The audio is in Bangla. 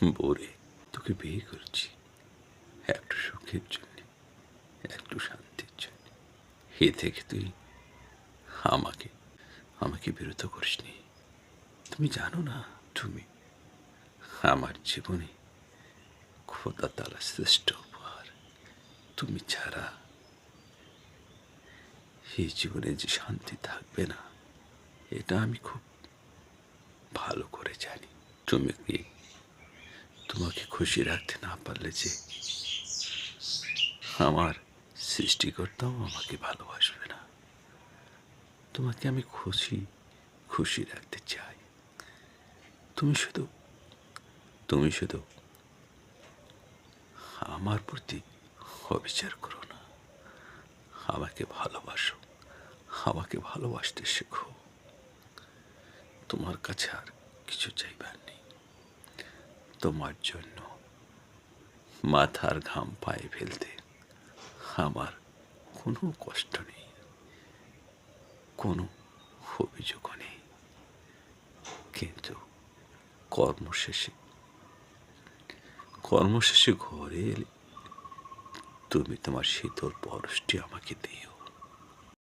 বউরে, তোকে বিয়ে করছি একটু সুখের জন্য, একটু শান্তির জন্য। এ থেকে তুই আমাকে আমাকে বিরত করিসনি। তুমি জানো না, তুমি আমার জীবনে খোদা তাআলার শ্রেষ্ঠ উপহার। তুমি ছাড়া এই জীবনে যে শান্তি থাকবে না, এটা আমি খুব ভালো করে জানি। তুমি কি তোমাকে খুশি রাখতে না পারলে যে আমার সৃষ্টিকর্তাও আমাকে ভালোবাসবে না। তোমাকে আমি খুশি খুশি রাখতে চাই। তুমি শুধু তুমি শুধু আমার প্রতি অবিচার করো না, আমাকে ভালোবাসো, আমাকে ভালোবাসতে শেখো। তোমার কাছে আর কিছু চাইবার নেই। তোমার জন্য মাথার ঘাম পায়ে ফেলতে আমার কোনো কষ্ট নেই, কোনো অভিযোগও নেই। কিন্তু কর্মশেষে কর্মশেষে ঘরে এলে তুমি তোমার শীতল পরশটি আমাকে দিও।